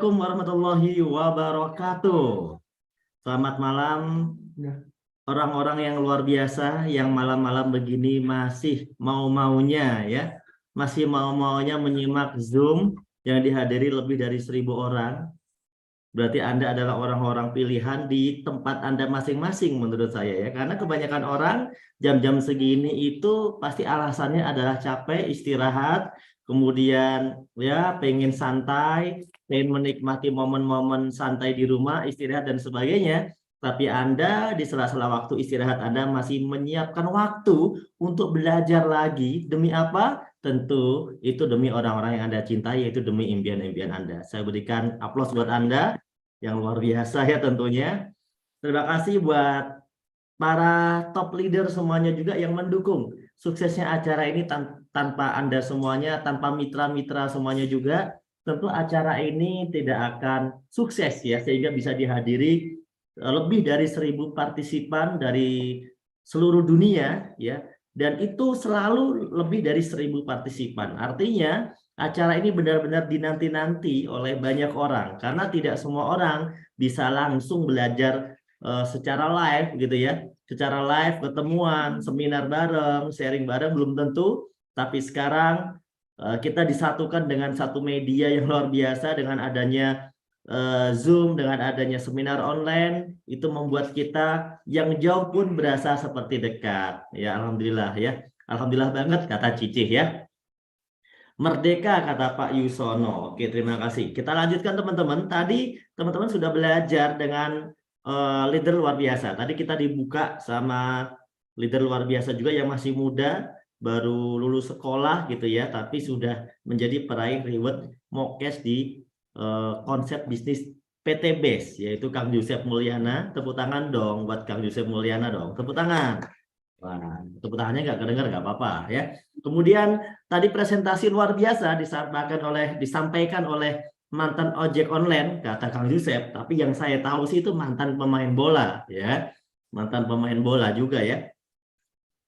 Assalamualaikum warahmatullahi wabarakatuh. Selamat malam orang-orang yang luar biasa yang malam-malam begini masih mau-maunya ya. Masih mau-maunya menyimak Zoom yang dihadiri lebih dari 1.000 orang. Berarti Anda adalah orang-orang pilihan di tempat Anda masing-masing menurut saya ya. Karena kebanyakan orang jam-jam segini itu pasti alasannya adalah capek, istirahat, kemudian ya pengen santai, pengen menikmati momen-momen santai di rumah, istirahat dan sebagainya. Tapi Anda di sela-sela waktu istirahat Anda masih menyiapkan waktu untuk belajar lagi. Demi apa? Tentu itu demi orang-orang yang Anda cintai, yaitu demi impian-impian Anda. Saya berikan aplaus buat Anda yang luar biasa ya tentunya. Terima kasih buat para top leader semuanya juga yang mendukung suksesnya acara ini. Tanpa Anda semuanya, tanpa mitra-mitra semuanya juga, tentu acara ini tidak akan sukses ya, sehingga bisa dihadiri lebih dari 1.000 partisipan dari seluruh dunia ya, dan itu selalu lebih dari 1.000 partisipan. Artinya acara ini benar-benar dinanti-nanti oleh banyak orang karena tidak semua orang bisa langsung belajar secara live gitu ya. Secara live, ketemuan, seminar bareng, sharing bareng belum tentu, tapi sekarang kita disatukan dengan satu media yang luar biasa dengan adanya Zoom, dengan adanya seminar online, itu membuat kita yang jauh pun berasa seperti dekat. Ya, alhamdulillah ya. Alhamdulillah banget kata Cicih ya. Merdeka kata Pak Yusono. Oke, terima kasih. Kita lanjutkan teman-teman. Tadi teman-teman sudah belajar dengan leader luar biasa. Tadi kita dibuka sama leader luar biasa juga yang masih muda, baru lulus sekolah gitu ya, tapi sudah menjadi peraih reward Mokes di konsep bisnis PT Base, yaitu Kang Yusef Mulyana. Tepuk tangan dong buat Kang Yusef Mulyana dong. Tepuk tangan. Wah, tepuk tangannya nggak kedengar nggak apa-apa ya. Kemudian tadi presentasi luar biasa disampaikan oleh mantan ojek online kata Kang Yusef, tapi yang saya tahu sih itu mantan pemain bola ya. Mantan pemain bola juga ya.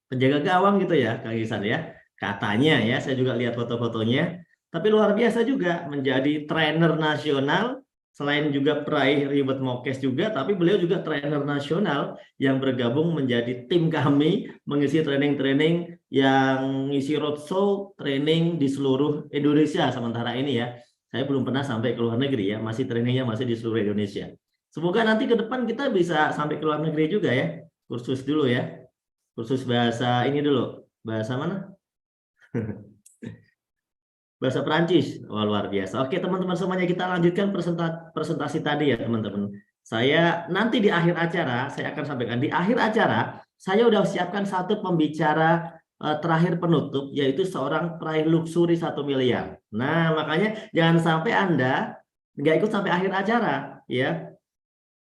Penjaga gawang gitu ya Kang Isan ya. Katanya ya, saya juga lihat foto-fotonya. Tapi luar biasa juga menjadi trainer nasional, selain juga peraih reward Mokes juga, tapi beliau juga trainer nasional yang bergabung menjadi tim kami mengisi training-training yang ngisi roadshow training di seluruh Indonesia sementara ini ya. Saya belum pernah sampai ke luar negeri ya, masih trainingnya masih di seluruh Indonesia. Semoga nanti ke depan kita bisa sampai ke luar negeri juga ya. Kursus dulu ya. Kursus bahasa ini dulu. Bahasa mana? Bahasa Perancis. Wah, luar biasa. Oke, teman-teman semuanya, kita lanjutkan presentasi tadi ya, teman-teman. Saya nanti di akhir acara, saya akan sampaikan. Di akhir acara, saya udah siapkan satu pembicara terakhir penutup, yaitu seorang peraih luxury 1 miliar. Nah, makanya jangan sampai Anda nggak ikut sampai akhir acara. Ya,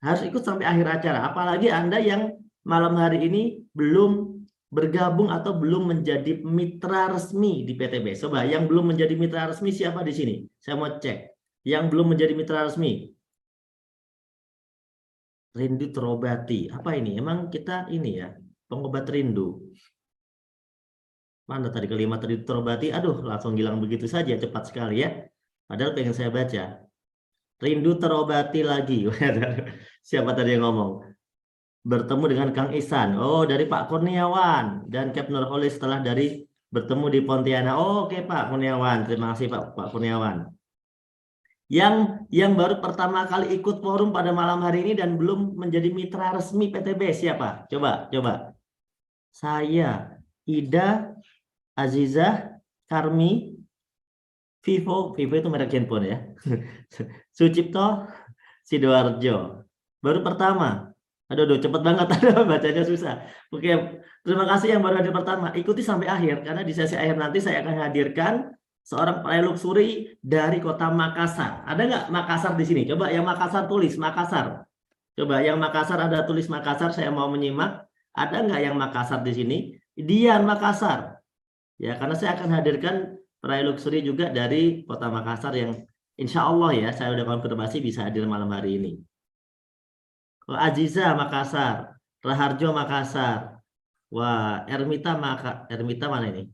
harus ikut sampai akhir acara. Apalagi Anda yang malam hari ini belum bergabung atau belum menjadi mitra resmi di PTB. Coba yang belum menjadi mitra resmi siapa di sini? Saya mau cek. Yang belum menjadi mitra resmi. Rindu terobati. Apa ini? Emang kita ini ya, pengobat rindu. Mana tadi kalimat rindu terobati? Aduh, langsung hilang begitu saja, cepat sekali ya. Padahal pengen saya baca. Rindu terobati lagi. Siapa tadi yang ngomong? Bertemu dengan Kang Ihsan. Oh, dari Pak Kurniawan dan Cap Nurholis setelah dari bertemu di Pontianak. Oh, oke Pak Kurniawan, terima kasih Pak Kurniawan. Yang baru pertama kali ikut forum pada malam hari ini dan belum menjadi mitra resmi PTB siapa? Coba. Saya, Ida, Azizah, Karmi, Vivo itu merek handphone ya. Sucipto, Sidoarjo. Baru pertama. Aduh, cepet banget, bacanya susah. Oke, terima kasih yang baru hadir pertama. Ikuti sampai akhir, karena di sesi akhir nanti saya akan hadirkan seorang peraih luxury dari kota Makassar. Ada nggak Makassar di sini? Coba yang Makassar tulis Makassar. Coba yang Makassar ada tulis Makassar, saya mau menyimak. Ada nggak yang Makassar di sini? Dian Makassar. Ya, karena saya akan hadirkan peraih luxury juga dari kota Makassar yang insya Allah ya, saya udah konfirmasi bisa hadir malam hari ini. Aziza Makassar, Raharjo Makassar. Wah, Ermita mana ini?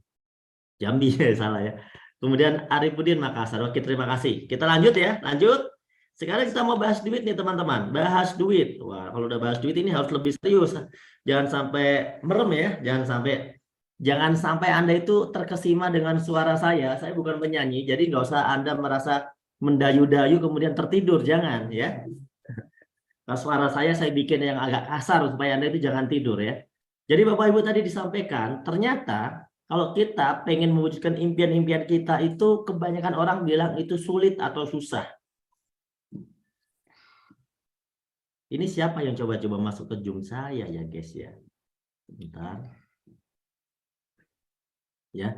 Jambi ya, salah ya. Kemudian Arifudin Makassar. Oke, terima kasih. Kita lanjut ya, lanjut. Sekarang kita mau bahas duit nih teman-teman. Bahas duit. Wah, kalau udah bahas duit ini harus lebih serius. Jangan sampai merem ya. Jangan sampai Anda itu terkesima dengan suara saya. Saya bukan penyanyi, jadi nggak usah Anda merasa mendayu-dayu kemudian tertidur. Jangan ya. Nah, suara saya bikin yang agak kasar supaya Anda itu jangan tidur ya. Jadi Bapak Ibu tadi disampaikan, ternyata kalau kita pengen mewujudkan impian-impian kita itu kebanyakan orang bilang itu sulit atau susah. Ini siapa yang coba-coba masuk ke Zoom saya ya guys ya. Bentar. Ya,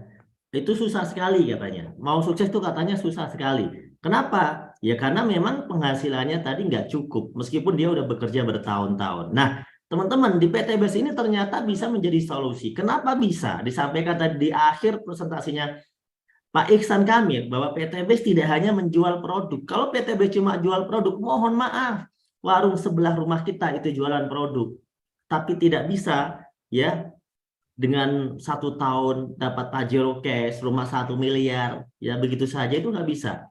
itu susah sekali katanya. Mau sukses tuh katanya susah sekali. Kenapa? Ya karena memang penghasilannya tadi nggak cukup, meskipun dia udah bekerja bertahun-tahun. Nah, teman-teman di PTBS ini ternyata bisa menjadi solusi. Kenapa bisa? Disampaikan tadi di akhir presentasinya Pak Iksan Kamil bahwa PTBS tidak hanya menjual produk. Kalau PTBS cuma jual produk, mohon maaf, warung sebelah rumah kita itu jualan produk, tapi tidak bisa ya dengan 1 tahun dapat Pajero cash, rumah 1 miliar, ya begitu saja itu nggak bisa.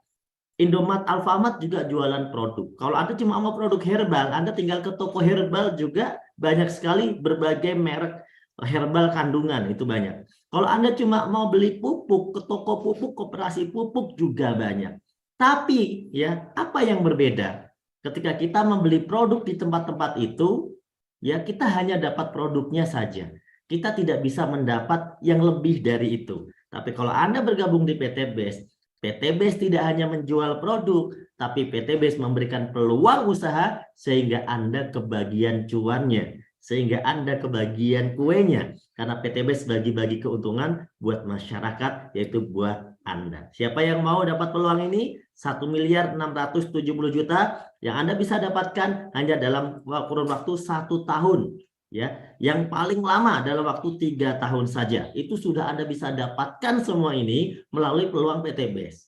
Indomaret, Alfamart juga jualan produk. Kalau Anda cuma mau produk herbal, Anda tinggal ke toko herbal juga banyak sekali berbagai merek herbal kandungan, itu banyak. Kalau Anda cuma mau beli pupuk, ke toko pupuk, koperasi pupuk juga banyak. Tapi ya, apa yang berbeda? Ketika kita membeli produk di tempat-tempat itu, ya kita hanya dapat produknya saja. Kita tidak bisa mendapat yang lebih dari itu. Tapi kalau Anda bergabung di PTBS, PTBS tidak hanya menjual produk, tapi PTBS memberikan peluang usaha sehingga Anda kebagian cuannya, sehingga Anda kebagian kuenya. Karena PTBS bagi-bagi keuntungan buat masyarakat, yaitu buat Anda. Siapa yang mau dapat peluang ini? 1.670.000.000 yang Anda bisa dapatkan hanya dalam kurun waktu 1 tahun. Ya, yang paling lama dalam waktu 3 tahun saja. Itu sudah Anda bisa dapatkan semua ini melalui peluang PTBS.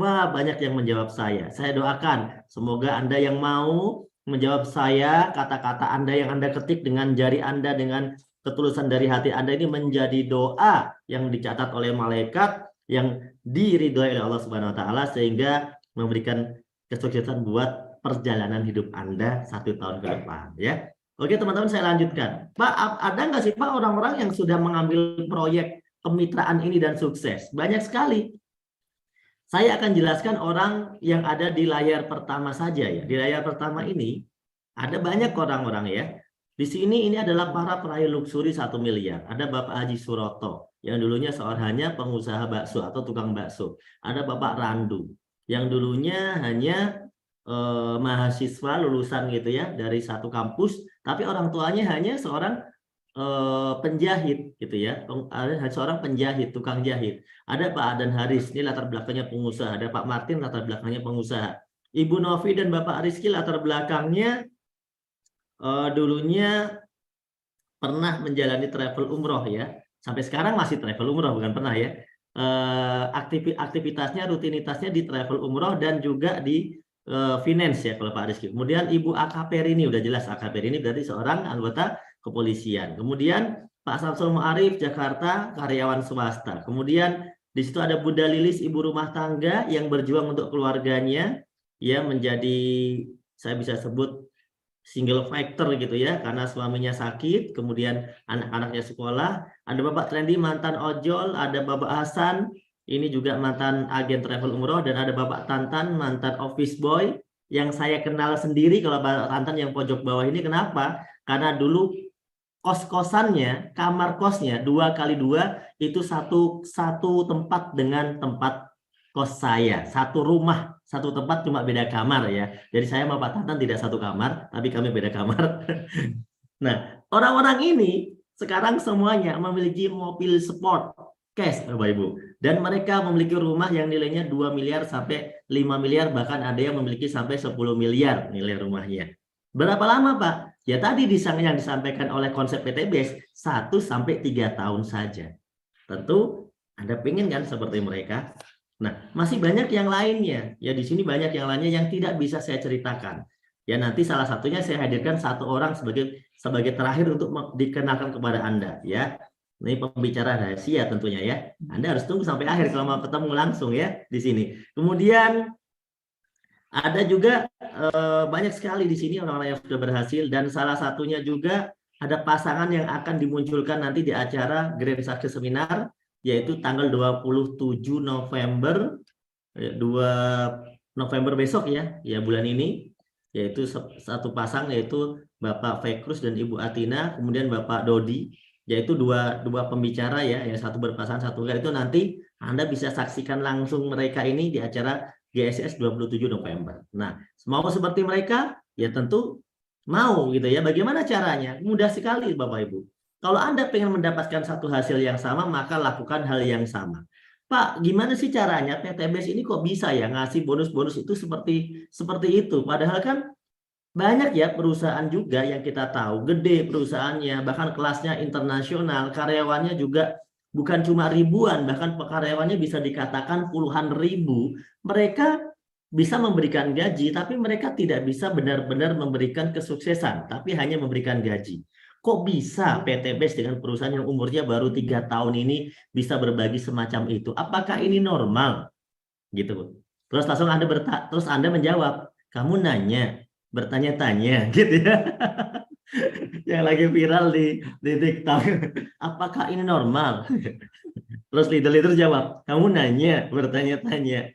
Wah, banyak yang menjawab saya. Saya doakan semoga Anda yang mau menjawab saya, kata-kata Anda yang Anda ketik dengan jari Anda, dengan ketulusan dari hati Anda ini menjadi doa yang dicatat oleh malaikat, yang diridhoi oleh Allah Subhanahu wa taala, sehingga memberikan kesuksesan buat perjalanan hidup Anda 1 tahun ke depan ya. Oke teman-teman, saya lanjutkan. Pak, ada nggak sih Pak orang-orang yang sudah mengambil proyek kemitraan ini dan sukses? Banyak sekali. Saya akan jelaskan orang yang ada di layar pertama saja ya. Di layar pertama ini ada banyak orang-orang ya. Di sini ini adalah para peraih luksuri 1 miliar. Ada Bapak Haji Suroto yang dulunya hanya pengusaha bakso atau tukang bakso. Ada Bapak Randu yang dulunya hanya mahasiswa lulusan gitu ya dari satu kampus, tapi orang tuanya hanya seorang penjahit gitu ya, seorang penjahit, tukang jahit. Ada Pak Adan Haris, ini latar belakangnya pengusaha. Ada Pak Martin, latar belakangnya pengusaha. Ibu Novi dan Bapak Rizky latar belakangnya dulunya pernah menjalani travel umroh ya. Sampai sekarang masih travel umroh, bukan pernah ya. Aktivitasnya, rutinitasnya di travel umroh dan juga di finance ya kalau Pak Rizky. Kemudian Ibu AKP ini udah jelas, AKP ini berarti seorang anggota kepolisian. Kemudian Pak Samsul Ma'arif Jakarta, karyawan swasta. Kemudian di situ ada Bunda Lilis, ibu rumah tangga yang berjuang untuk keluarganya, ya menjadi, saya bisa sebut single factor gitu ya, karena suaminya sakit, kemudian anak-anaknya sekolah. Ada Bapak Trendy mantan ojol, ada Bapak Hasan, ini juga mantan agen travel umroh, dan ada Bapak Tantan mantan office boy yang saya kenal sendiri. Kalau Bapak Tantan yang pojok bawah ini, kenapa? Karena dulu kos-kosannya, kamar kosnya 2x2 itu satu tempat dengan tempat kos saya, satu rumah, satu tempat, cuma beda kamar ya. Jadi saya sama Pak Tantan tidak satu kamar, tapi kami beda kamar. Nah, orang-orang ini sekarang semuanya memiliki mobil sport cash, Bapak Ibu. Dan mereka memiliki rumah yang nilainya 2 miliar sampai 5 miliar, bahkan ada yang memiliki sampai 10 miliar nilai rumahnya. Berapa lama, Pak? Ya tadi yang disampaikan oleh konsep PTBS, 1 sampai 3 tahun saja. Tentu Anda pengen kan seperti mereka? Nah, masih banyak yang lainnya. Ya di sini banyak yang lainnya yang tidak bisa saya ceritakan. Ya nanti salah satunya saya hadirkan satu orang sebagai terakhir untuk dikenalkan kepada Anda ya. Ini pembicara rahasia tentunya ya. Anda harus tunggu sampai akhir kalau mau ketemu langsung ya di sini. Kemudian Ada juga banyak sekali di sini orang-orang yang sudah berhasil, dan salah satunya juga ada pasangan yang akan dimunculkan nanti di acara Grand Success Seminar, yaitu tanggal 27 November, 2 November besok ya bulan ini, yaitu satu pasang, yaitu Bapak Fekrus dan Ibu Atina, kemudian Bapak Dodi, yaitu dua pembicara ya, yang satu berpasangan satu enggak. Itu nanti Anda bisa saksikan langsung mereka ini di acara GSS 27 November. Nah, mau seperti mereka ya tentu mau gitu ya. Bagaimana caranya? Mudah sekali Bapak Ibu. Kalau Anda ingin mendapatkan satu hasil yang sama, maka lakukan hal yang sama. Pak, gimana sih caranya PTBS ini kok bisa ya ngasih bonus-bonus itu seperti itu? Padahal kan banyak ya perusahaan juga yang kita tahu, gede perusahaannya, bahkan kelasnya internasional, karyawannya juga bukan cuma ribuan, bahkan karyawannya bisa dikatakan puluhan ribu. Mereka bisa memberikan gaji, tapi mereka tidak bisa benar-benar memberikan kesuksesan, tapi hanya memberikan gaji. Kok bisa PTBS dengan perusahaan yang umurnya baru 3 tahun ini bisa berbagi semacam itu? Apakah ini normal? Gitu. Terus langsung terus Anda menjawab, kamu nanya, bertanya-tanya gitu ya. Yang lagi viral di TikTok. Apakah ini normal? Terus leader-leader jawab, kamu nanya, bertanya-tanya.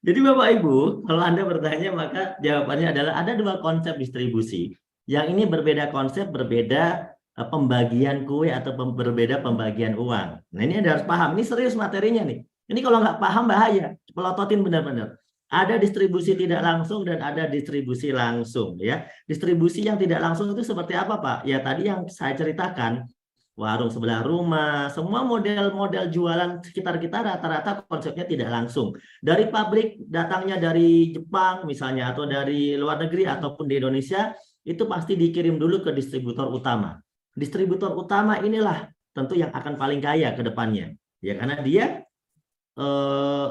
Jadi Bapak Ibu, kalau Anda bertanya maka jawabannya adalah ada dua konsep distribusi. Yang ini berbeda konsep, berbeda pembagian kue atau berbeda pembagian uang. Nah ini Anda harus paham, ini serius materinya nih. Ini kalau nggak paham bahaya, pelototin benar-benar. Ada distribusi tidak langsung dan ada distribusi langsung ya. Distribusi yang tidak langsung itu seperti apa Pak? Ya tadi yang saya ceritakan, warung sebelah rumah, semua model-model jualan sekitar kita rata-rata konsepnya tidak langsung. Dari pabrik datangnya dari Jepang misalnya atau dari luar negeri ataupun di Indonesia, itu pasti dikirim dulu ke distributor utama. Distributor utama inilah tentu yang akan paling kaya ke depannya. Ya karena dia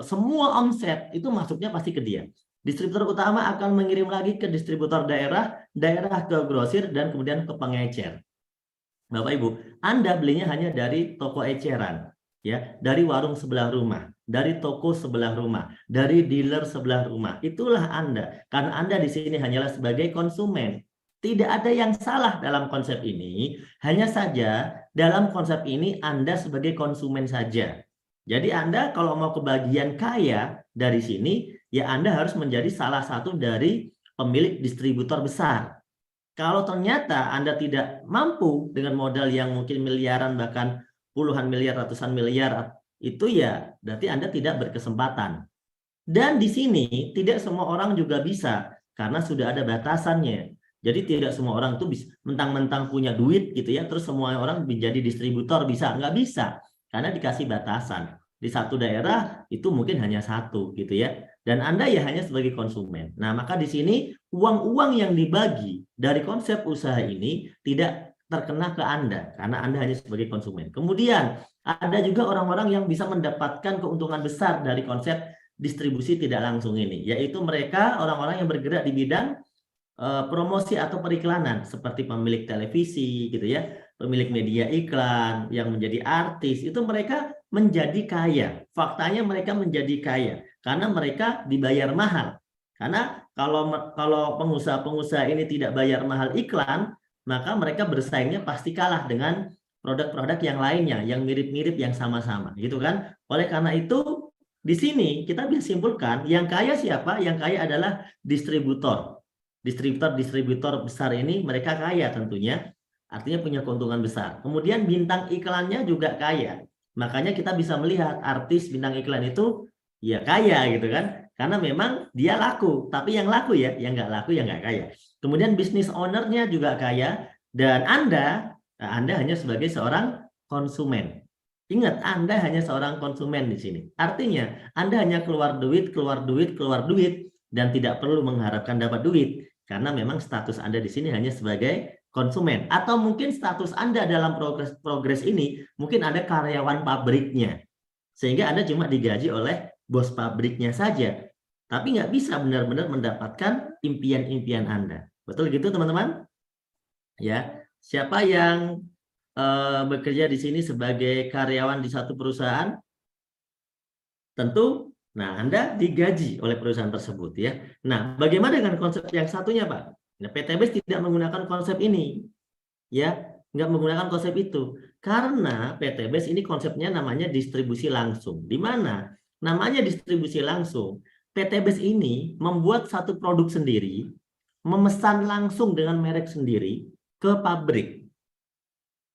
semua omset itu masuknya pasti ke dia. Distributor utama akan mengirim lagi ke distributor daerah, daerah ke grosir, dan kemudian ke pengecer. Bapak Ibu, Anda belinya hanya dari toko eceran, ya, dari warung sebelah rumah, dari toko sebelah rumah, dari dealer sebelah rumah. Itulah Anda, karena Anda di sini hanyalah sebagai konsumen. Tidak ada yang salah dalam konsep ini, hanya saja dalam konsep ini Anda sebagai konsumen saja. Jadi Anda kalau mau kebagian kaya dari sini, ya Anda harus menjadi salah satu dari pemilik distributor besar. Kalau ternyata Anda tidak mampu dengan modal yang mungkin miliaran, bahkan puluhan miliar, ratusan miliar, itu ya berarti Anda tidak berkesempatan. Dan di sini tidak semua orang juga bisa, karena sudah ada batasannya. Jadi tidak semua orang itu bisa mentang-mentang punya duit gitu ya, terus semua orang menjadi distributor bisa. Nggak bisa, karena dikasih batasan. Di satu daerah itu mungkin hanya satu gitu ya. Dan Anda ya hanya sebagai konsumen. Nah, maka di sini uang-uang yang dibagi dari konsep usaha ini tidak terkena ke Anda, karena Anda hanya sebagai konsumen. Kemudian ada juga orang-orang yang bisa mendapatkan keuntungan besar dari konsep distribusi tidak langsung ini, yaitu mereka orang-orang yang bergerak di bidang promosi atau periklanan, seperti pemilik televisi gitu ya, pemilik media iklan, yang menjadi artis, itu mereka menjadi kaya. Faktanya mereka menjadi kaya karena mereka dibayar mahal. Karena kalau pengusaha-pengusaha ini tidak bayar mahal iklan, maka mereka bersaingnya pasti kalah dengan produk-produk yang lainnya, yang mirip-mirip, yang sama-sama, gitu kan? Oleh karena itu, di sini kita bisa simpulkan, yang kaya siapa? Yang kaya adalah distributor. Distributor besar ini mereka kaya tentunya, artinya punya keuntungan besar. Kemudian bintang iklannya juga kaya. Makanya kita bisa melihat artis bintang iklan itu ya kaya gitu kan. Karena memang dia laku, tapi yang laku ya, yang nggak laku ya nggak kaya. Kemudian bisnis ownernya juga kaya, dan Anda hanya sebagai seorang konsumen. Ingat, Anda hanya seorang konsumen di sini. Artinya, Anda hanya keluar duit, keluar duit, keluar duit, dan tidak perlu mengharapkan dapat duit. Karena memang status Anda di sini hanya sebagai konsumen. Atau mungkin status Anda dalam progres ini, mungkin Anda karyawan pabriknya. Sehingga Anda cuma digaji oleh bos pabriknya saja. Tapi nggak bisa benar-benar mendapatkan impian-impian Anda. Betul gitu teman-teman? Ya, siapa yang bekerja di sini sebagai karyawan di satu perusahaan? Tentu Nah, Anda digaji oleh perusahaan tersebut ya. Nah, bagaimana dengan konsep yang satunya, Pak? Nah, PTBS tidak menggunakan konsep ini. Ya, nggak menggunakan konsep itu. Karena PTBS ini konsepnya namanya distribusi langsung. Di mana namanya distribusi langsung, PTBS ini membuat satu produk sendiri, memesan langsung dengan merek sendiri ke pabrik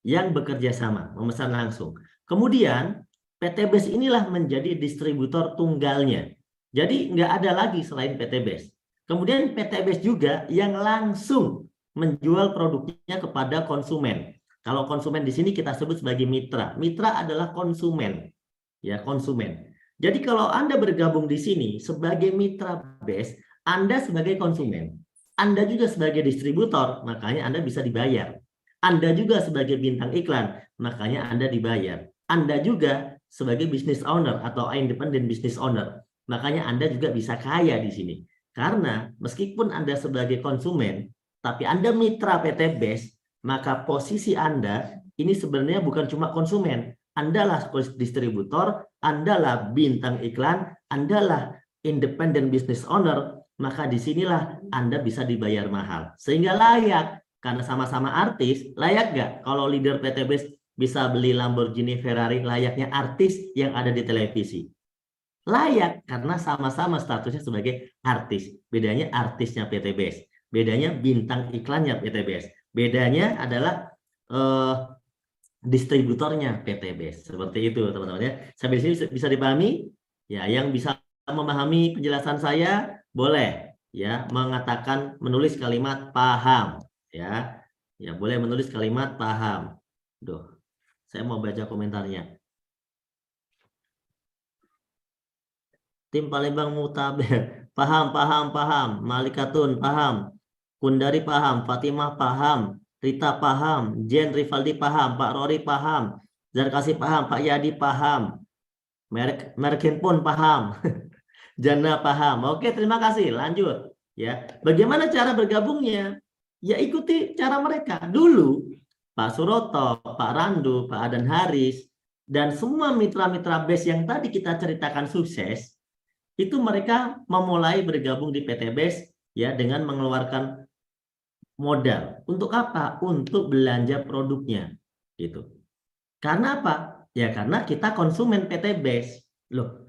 yang bekerja sama, memesan langsung. Kemudian PTBS inilah menjadi distributor tunggalnya. Jadi nggak ada lagi selain PTBS. Kemudian PTBS juga yang langsung menjual produknya kepada konsumen. Kalau konsumen di sini kita sebut sebagai mitra. Mitra adalah konsumen, ya konsumen. Jadi kalau Anda bergabung di sini sebagai mitra BES, Anda sebagai konsumen, Anda juga sebagai distributor, makanya Anda bisa dibayar. Anda juga sebagai bintang iklan, makanya Anda dibayar. Anda juga sebagai business owner atau independent business owner, makanya Anda juga bisa kaya di sini. Karena meskipun Anda sebagai konsumen, tapi Anda mitra PTBS, maka posisi Anda ini sebenarnya bukan cuma konsumen. Anda lah distributor, Anda lah bintang iklan, Anda lah independent business owner, maka disinilah Anda bisa dibayar mahal. Sehingga layak. Karena sama-sama artis, layak nggak kalau leader PTBS bisa beli Lamborghini, Ferrari, layaknya artis yang ada di televisi? Layak, karena sama-sama statusnya sebagai artis. Bedanya artisnya PTBS. Bedanya bintang iklannya PTBS. Bedanya adalah distributornya PTBS. Seperti itu, teman-teman ya. Sampai sini bisa dipahami? Ya, yang bisa memahami penjelasan saya, boleh ya mengatakan, menulis kalimat paham. Ya, ya boleh menulis kalimat paham. Duh, saya mau baca komentarnya. Tim Palembang Mutaber, paham, paham, paham. Malikatun, paham. Kundari paham, Fatimah paham, Rita paham, Jen Rivaldi paham, Pak Rory paham, Zarkasi paham, Pak Yadi paham, Merkin pun paham, Jana paham. Oke, terima kasih. Lanjut. Ya, bagaimana cara bergabungnya? Ya ikuti cara mereka. Dulu Pak Suroto, Pak Randu, Pak Adan Haris, dan semua mitra-mitra BES yang tadi kita ceritakan sukses, itu mereka memulai bergabung di PTBS ya dengan mengeluarkan modal. Untuk apa? Untuk belanja produknya. Gitu. Karena apa? Ya karena kita konsumen PTBS. Loh,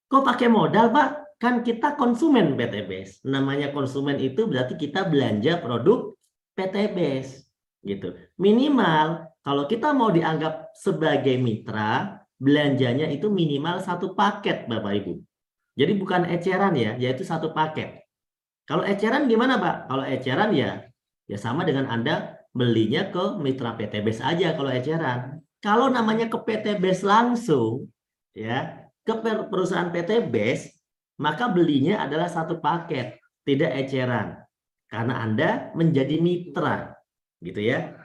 kok pakai modal, Pak? Kan kita konsumen PTBS. Namanya konsumen itu berarti kita belanja produk PTBS. Gitu. Minimal kalau kita mau dianggap sebagai mitra, belanjanya itu minimal satu paket, Bapak Ibu. Jadi bukan eceran ya, yaitu satu paket. Kalau eceran gimana, Pak? Kalau eceran ya sama dengan Anda belinya ke mitra PTBS aja kalau eceran. Kalau namanya ke PTBS langsung, ya ke perusahaan PTBS, maka belinya adalah satu paket, tidak eceran. Karena Anda menjadi mitra, gitu ya.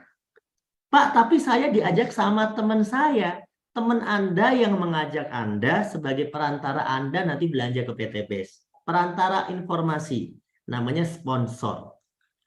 Pak, tapi saya diajak sama teman saya. Teman Anda yang mengajak Anda sebagai perantara Anda nanti belanja ke PTBS. Perantara informasi, namanya sponsor.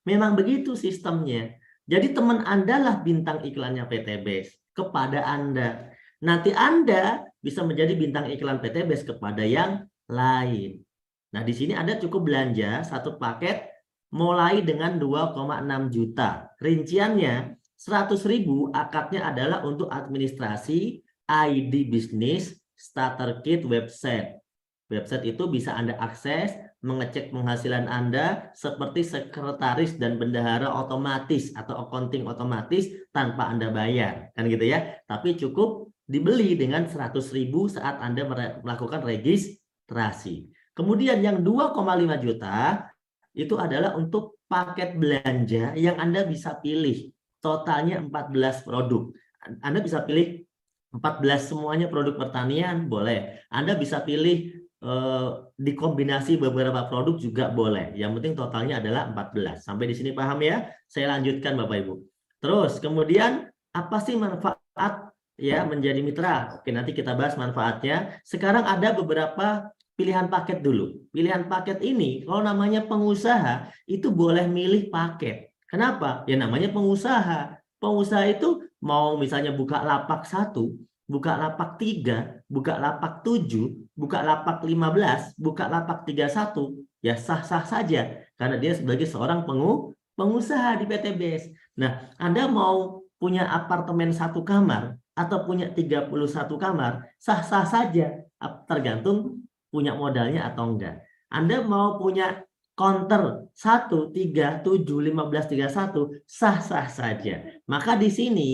Memang begitu sistemnya. Jadi teman Anda lah bintang iklannya PTBS kepada Anda. Nanti Anda bisa menjadi bintang iklan PTBS kepada yang lain. Nah, di sini Anda cukup belanja satu paket mulai dengan 2,6 juta. Rinciannya 100.000 akadnya adalah untuk administrasi, ID bisnis, starter kit, website. Website itu bisa Anda akses, mengecek penghasilan Anda seperti sekretaris dan bendahara otomatis atau accounting otomatis tanpa Anda bayar. Kan gitu ya. Tapi cukup dibeli dengan 100.000 saat Anda melakukan registrasi. Kemudian yang 2,5 juta itu adalah untuk paket belanja yang Anda bisa pilih. Totalnya 14 produk. Anda bisa pilih 14 semuanya produk pertanian, boleh. Anda bisa pilih dikombinasi beberapa produk juga boleh. Yang penting totalnya adalah 14. Sampai di sini paham ya? Saya lanjutkan Bapak Ibu. Terus kemudian apa sih manfaat ya menjadi mitra? Oke, nanti kita bahas manfaatnya. Sekarang ada beberapa pilihan paket dulu. Pilihan paket ini kalau namanya pengusaha itu boleh milih paket. Kenapa? Ya namanya pengusaha. Pengusaha itu mau misalnya buka lapak 1, buka lapak 3, buka lapak 7, buka lapak 15, buka lapak 31, ya sah-sah saja karena dia sebagai seorang pengusaha di PTBS. Nah, Anda mau punya apartemen 1 kamar atau punya 31 kamar, sah-sah saja, tergantung punya modalnya atau enggak. Anda mau punya counter 1, 3, 7, 15, 31, sah-sah saja. Maka di sini,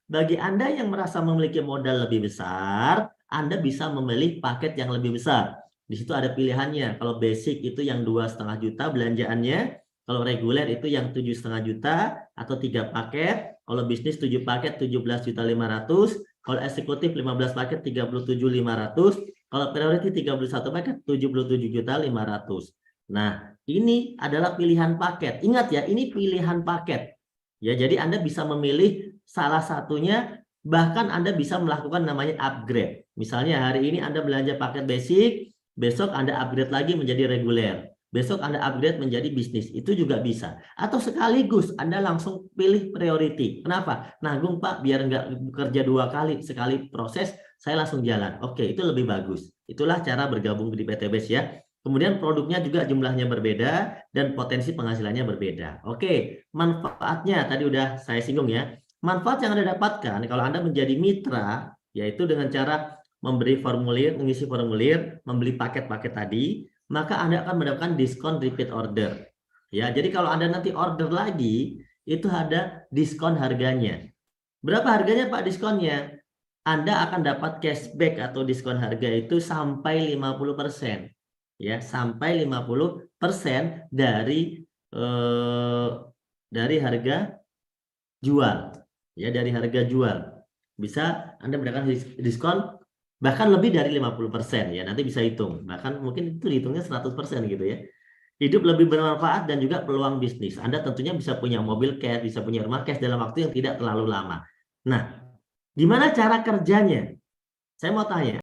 bagi Anda yang merasa memiliki modal lebih besar, Anda bisa memilih paket yang lebih besar. Di situ ada pilihannya. Kalau basic itu yang 2,5 juta belanjaannya, kalau reguler itu yang 7,5 juta atau 3 paket. Kalau bisnis 7 paket 17.500.000. Kalau eksekutif 15 paket 37.500. Kalau priority 31 paket 77.500.000. Nah, ini adalah pilihan paket. Ingat ya, ini pilihan paket. Ya, jadi Anda bisa memilih salah satunya, bahkan Anda bisa melakukan namanya upgrade. Misalnya hari ini Anda belanja paket basic, besok Anda upgrade lagi menjadi reguler. Besok Anda upgrade menjadi bisnis, itu juga bisa. Atau sekaligus Anda langsung pilih priority. Kenapa? Nanggung Pak, biar nggak bekerja 2 kali, sekali proses saya langsung jalan. Oke, itu lebih bagus. Itulah cara bergabung di PTBS ya. Kemudian produknya juga jumlahnya berbeda dan potensi penghasilannya berbeda. Oke, manfaatnya tadi udah saya singgung ya. Manfaat yang Anda dapatkan kalau Anda menjadi mitra, yaitu dengan cara memberi formulir, mengisi formulir, membeli paket-paket tadi, maka Anda akan mendapatkan diskon repeat order. Ya, jadi kalau Anda nanti order lagi, itu ada diskon harganya. Berapa harganya Pak diskonnya? Anda akan dapat cashback atau diskon harga itu sampai 50%. Ya, sampai 50% dari harga jual. Ya, dari harga jual. Bisa Anda mendapatkan diskon bahkan lebih dari 50% ya. Nanti bisa hitung. Bahkan mungkin itu dihitungnya 100% gitu ya. Hidup lebih bermanfaat dan juga peluang bisnis. Anda tentunya bisa punya mobil cash, bisa punya rumah cash dalam waktu yang tidak terlalu lama. Nah, gimana cara kerjanya? Saya mau tanya.